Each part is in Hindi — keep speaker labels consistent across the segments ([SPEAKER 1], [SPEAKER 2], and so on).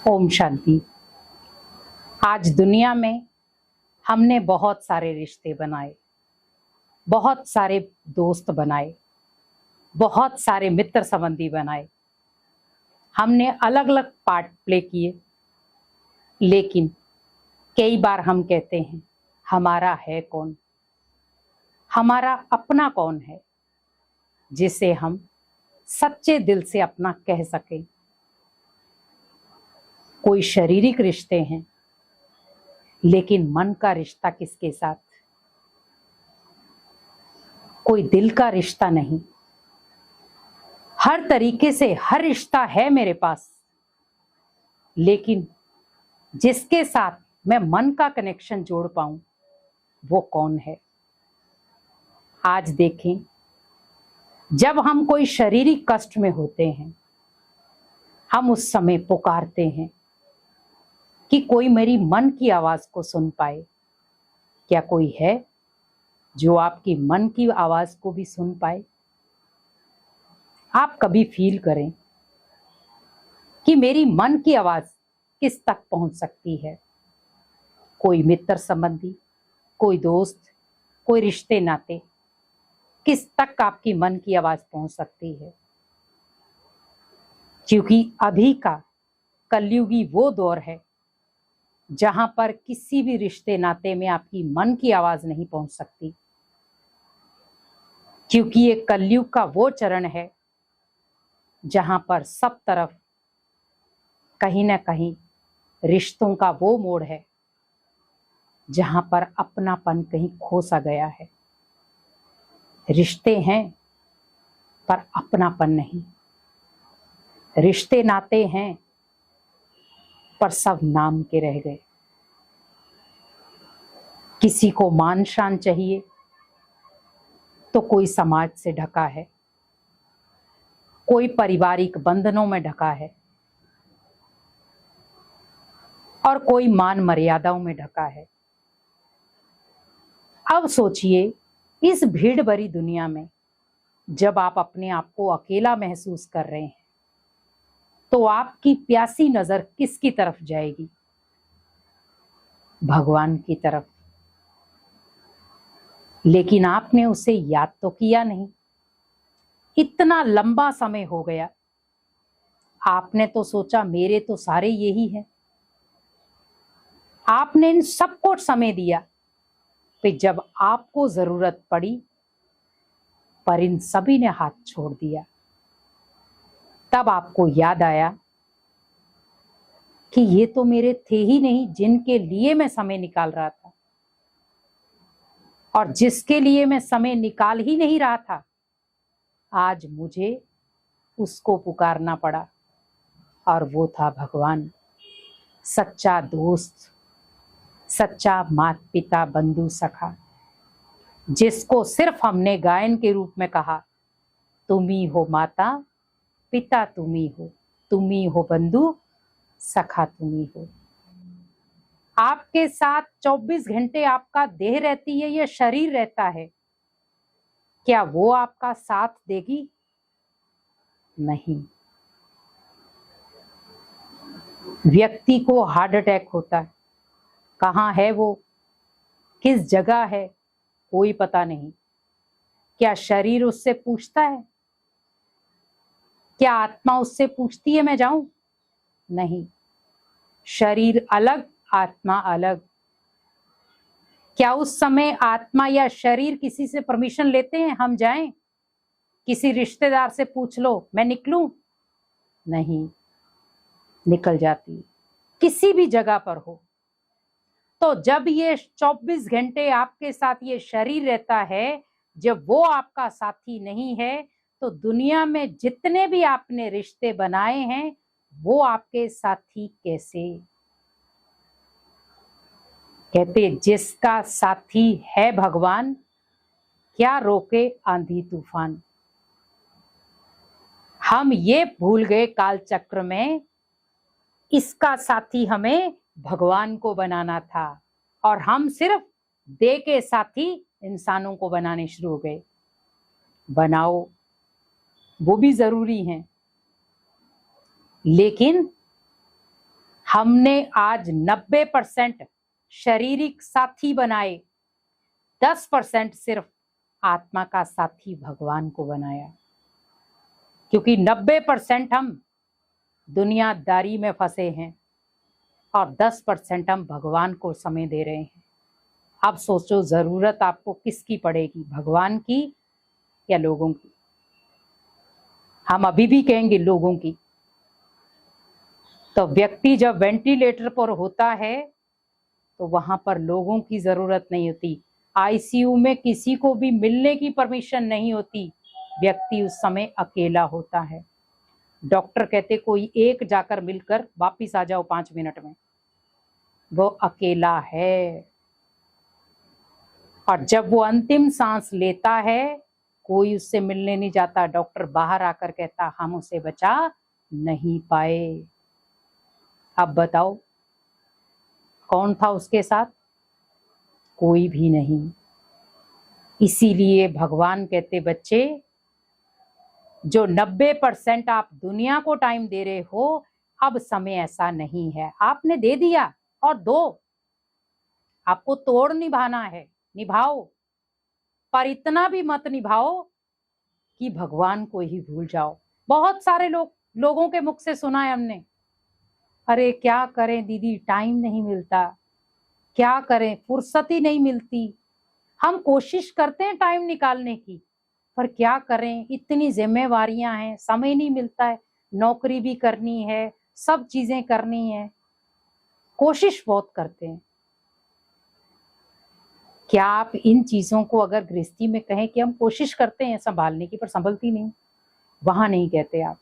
[SPEAKER 1] ओम शांति। आज दुनिया में हमने बहुत सारे रिश्ते बनाए, बहुत सारे दोस्त बनाए, बहुत सारे मित्र संबंधी बनाए। हमने अलग अलग पार्ट प्ले किए, लेकिन कई बार हम कहते हैं हमारा है कौन, हमारा अपना कौन है जिसे हम सच्चे दिल से अपना कह सकें। कोई शारीरिक रिश्ते हैं, लेकिन मन का रिश्ता किसके साथ? कोई दिल का रिश्ता नहीं। हर तरीके से हर रिश्ता है मेरे पास, लेकिन जिसके साथ मैं मन का कनेक्शन जोड़ पाऊं वो कौन है? आज देखें, जब हम कोई शारीरिक कष्ट में होते हैं, हम उस समय पुकारते हैं कि कोई मेरी मन की आवाज को सुन पाए। क्या कोई है जो आपकी मन की आवाज को भी सुन पाए? आप कभी फील करें कि मेरी मन की आवाज किस तक पहुंच सकती है। कोई मित्र संबंधी, कोई दोस्त, कोई रिश्ते नाते, किस तक आपकी मन की आवाज पहुंच सकती है? क्योंकि अभी का कलयुगी वो दौर है जहां पर किसी भी रिश्ते नाते में आपकी मन की आवाज नहीं पहुंच सकती, क्योंकि ये कलयुग का वो चरण है जहां पर सब तरफ कहीं ना कहीं रिश्तों का वो मोड़ है जहां पर अपनापन कहीं खो सा गया है। रिश्ते हैं पर अपनापन नहीं, रिश्ते नाते हैं पर सब नाम के रह गए। किसी को मान शान चाहिए तो कोई समाज से ढका है, कोई पारिवारिक बंधनों में ढका है और कोई मान मर्यादाओं में ढका है। अब सोचिए, इस भीड़ भरी दुनिया में जब आप अपने आप को अकेला महसूस कर रहे हैं तो आपकी प्यासी नजर किसकी तरफ जाएगी? भगवान की तरफ। लेकिन आपने उसे याद तो किया नहीं। इतना लंबा समय हो गया, आपने तो सोचा मेरे तो सारे यही हैं। आपने इन सबको समय दिया, फिर जब आपको जरूरत पड़ी पर इन सभी ने हाथ छोड़ दिया, तब आपको याद आया कि ये तो मेरे थे ही नहीं जिनके लिए मैं समय निकाल रहा था, और जिसके लिए मैं समय निकाल ही नहीं रहा था, आज मुझे उसको पुकारना पड़ा, और वो था भगवान। सच्चा दोस्त, सच्चा माता पिता बंधु सखा, जिसको सिर्फ हमने गायन के रूप में कहा, तुम ही हो माता पिता, तुम ही हो बंधु सखा, तुम ही हो। आपके साथ 24 घंटे आपका देह रहती है या शरीर रहता है, क्या वो आपका साथ देगी? नहीं। व्यक्ति को हार्ट अटैक होता है, कहाँ है वो, किस जगह है, कोई पता नहीं। क्या शरीर उससे पूछता है? क्या आत्मा उससे पूछती है मैं जाऊं? नहीं। शरीर अलग, आत्मा अलग। क्या उस समय आत्मा या शरीर किसी से परमिशन लेते हैं हम जाएं? किसी रिश्तेदार से पूछ लो मैं निकलूं? नहीं, निकल जाती, किसी भी जगह पर हो। तो जब ये 24 घंटे आपके साथ ये शरीर रहता है, जब वो आपका साथी नहीं है, तो दुनिया में जितने भी आपने रिश्ते बनाए हैं वो आपके साथी कैसे? कहते जिसका साथी है भगवान, क्या रोके आंधी तूफान। हम ये भूल गए काल चक्र में, इसका साथी हमें भगवान को बनाना था, और हम सिर्फ दे के साथी इंसानों को बनाने शुरू हो गए। बनाओ, वो भी जरूरी हैं, लेकिन हमने आज 90% शारीरिक साथी बनाए, 10% सिर्फ आत्मा का साथी भगवान को बनाया। क्योंकि 90% हम दुनियादारी में फंसे हैं और 10% हम भगवान को समय दे रहे हैं। अब सोचो जरूरत आपको किसकी पड़ेगी, भगवान की या लोगों की? हम अभी भी कहेंगे लोगों की। तो व्यक्ति जब वेंटिलेटर पर होता है तो वहां पर लोगों की जरूरत नहीं होती। आईसीयू में किसी को भी मिलने की परमिशन नहीं होती। व्यक्ति उस समय अकेला होता है। डॉक्टर कहते कोई एक जाकर मिलकर वापिस आ जाओ 5 मिनट में। वो अकेला है। और जब वो अंतिम सांस लेता है कोई उससे मिलने नहीं जाता। डॉक्टर बाहर आकर कहता हम उसे बचा नहीं पाए। अब बताओ कौन था उसके साथ? कोई भी नहीं। इसीलिए भगवान कहते बच्चे जो 90% आप दुनिया को टाइम दे रहे हो, अब समय ऐसा नहीं है। आपने दे दिया और दो। आपको तोड़ निभाना है, निभाओ, पर इतना भी मत निभाओ कि भगवान को ही भूल जाओ। बहुत सारे लोगों के मुख से सुना है हमने, अरे क्या करें दीदी, टाइम नहीं मिलता, क्या करें, फुर्सत ही नहीं मिलती। हम कोशिश करते हैं टाइम निकालने की, पर क्या करें, इतनी जिम्मेवारियां हैं, समय नहीं मिलता है, नौकरी भी करनी है, सब चीजें करनी है, कोशिश बहुत करते हैं। क्या आप इन चीजों को अगर गृहस्थी में कहें कि हम कोशिश करते हैं संभालने की पर संभलती नहीं, वहां नहीं कहते आप।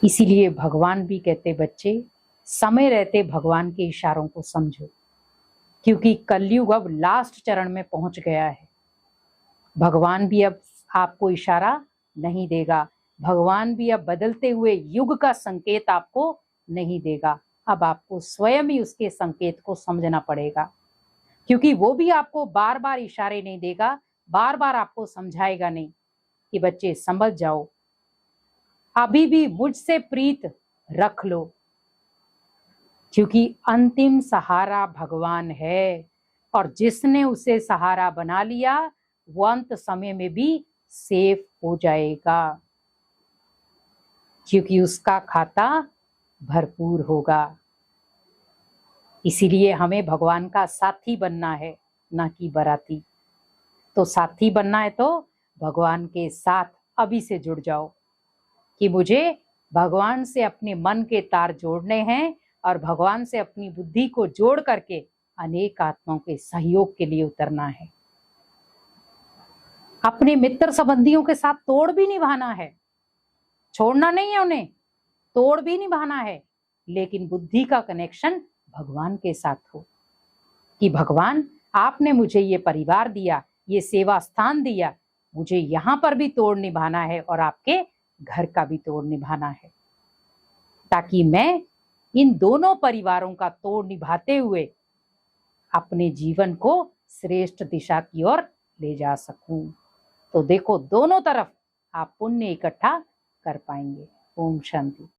[SPEAKER 1] इसीलिए भगवान भी कहते बच्चे समय रहते भगवान के इशारों को समझो, क्योंकि कलयुग अब लास्ट चरण में पहुंच गया है। भगवान भी अब आपको इशारा नहीं देगा। भगवान भी अब बदलते हुए युग का संकेत आपको नहीं देगा। अब आपको स्वयं ही उसके संकेत को समझना पड़ेगा, क्योंकि वो भी आपको बार बार इशारे नहीं देगा, बार बार आपको समझाएगा नहीं कि बच्चे समझ जाओ, अभी भी मुझसे प्रीत रख लो, क्योंकि अंतिम सहारा भगवान है। और जिसने उसे सहारा बना लिया वो अंत समय में भी सेफ हो जाएगा, क्योंकि उसका खाता भरपूर होगा। इसीलिए हमें भगवान का साथी बनना है, ना कि बराती। तो साथी बनना है तो भगवान के साथ अभी से जुड़ जाओ कि मुझे भगवान से अपने मन के तार जोड़ने हैं और भगवान से अपनी बुद्धि को जोड़ करके अनेक आत्माओं के सहयोग के लिए उतरना है। अपने मित्र संबंधियों के साथ तोड़ भी निभाना है, छोड़ना नहीं है उन्हें, तोड़ भी निभाना है, लेकिन बुद्धि का कनेक्शन भगवान के साथ हो कि भगवान आपने मुझे ये परिवार दिया, ये सेवा स्थान दिया, मुझे यहाँ पर भी तोड़ निभाना है और आपके घर का भी तोड़ निभाना है, ताकि मैं इन दोनों परिवारों का तोड़ निभाते हुए अपने जीवन को श्रेष्ठ दिशा की ओर ले जा सकूं। तो देखो दोनों तरफ आप पुण्य इकट्ठा कर पाएंगे। ओम शांति।